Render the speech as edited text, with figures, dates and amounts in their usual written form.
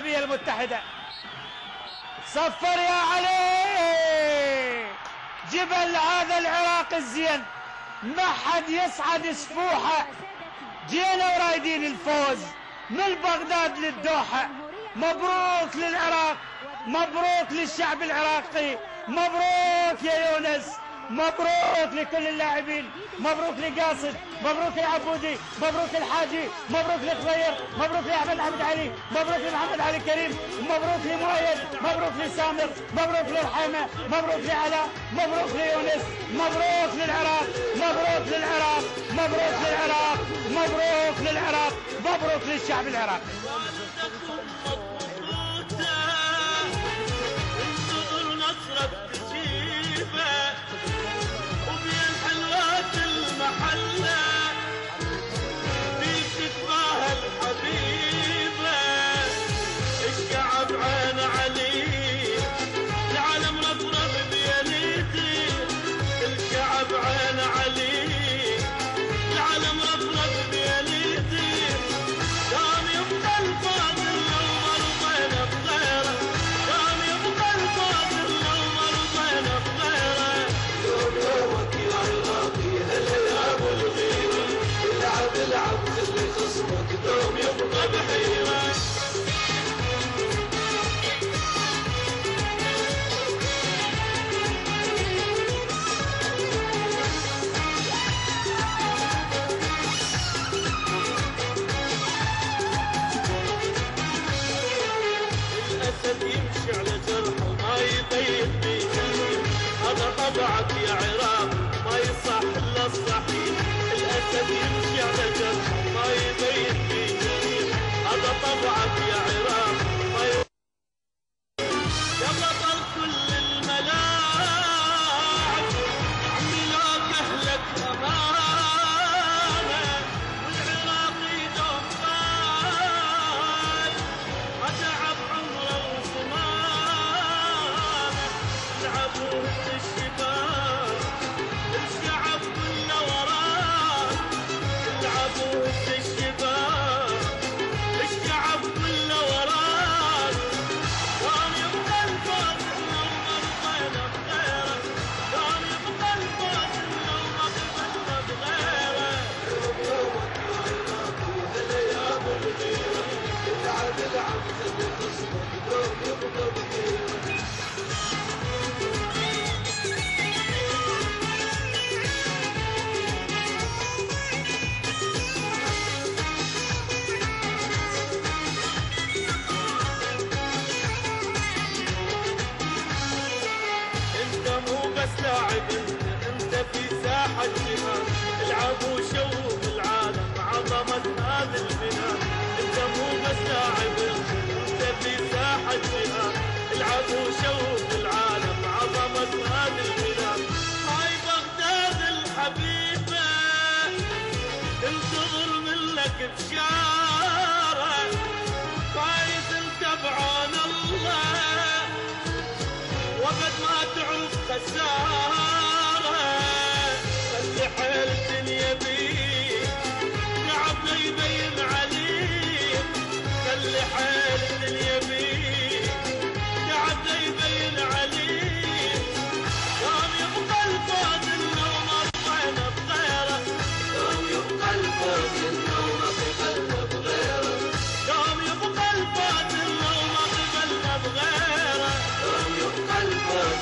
العربية المتحدة. صفر يا علي، جبل هذا العراق الزين ما حد يصعد سفوحه. جينا ورايدين الفوز من بغداد للدوحة. مبروك للعراق، مبروك للشعب العراقي، مبروك يا يونس، مبروك لكل اللاعبين، مبروك لقاصد، مبروك لعبودي، مبروك للحاجي، مبروك لخضير، مبروك لاحمد حمد علي، مبروك لمحمد علي كريم، مبروك لمؤيد، مبروك لسامر، مبروك لرحيمه، مبروك لعلاء، مبروك ليونس، مبروك للعراق، مبروك للعراق، مبروك للعراق، مبروك للعراق، مبروك للشعب العراقي. يمشي على جرحه ما يبين بيه، هذا طبعك يا عراق ما يصح الا الصحيح. الاسد يمشي على جرحه ما يبين بيه، هذا طبعك يا عراق ما يصح. يا بطل كل الملاعب عملاك اهلك امانه، والعراقي دوم طال ما تعب عمره وزمانه. الشباب الشعب كله وراه، العبوا الشباب الشعب كله وراه. كان يبقى الفوز لو ما رضينا بغيره، كان يبقى الفوز لو ما قبلنا بغيره. هلا يا ابو الغيره، العب العب خلي خصمك دوم يبقى بغيره. لاعب انت في ساحة جهاد، العب وشوف العالم عظمة هذا البناء. انت مو بس لاعب انت في ساحة جهاد، العب وشوف العالم عظمة هذا البناء. هاي بغداد الحبيبة تنتظر منك بشارة، فايز انت بعون الله وقد ما تعرف خسارة. خلي حيل الدنيا بيك تعب لا يبين عليك، خلي حيل الدنيا بيك تعب لا يبين عليك. يوم يبقى الفوز لو ما رضينا بغيره، يوم يبقى الفوز لو ما قبلنا بغيره، يوم يبقى الفوز لو ما قبلنا بغيره، يوم يبقى الفوز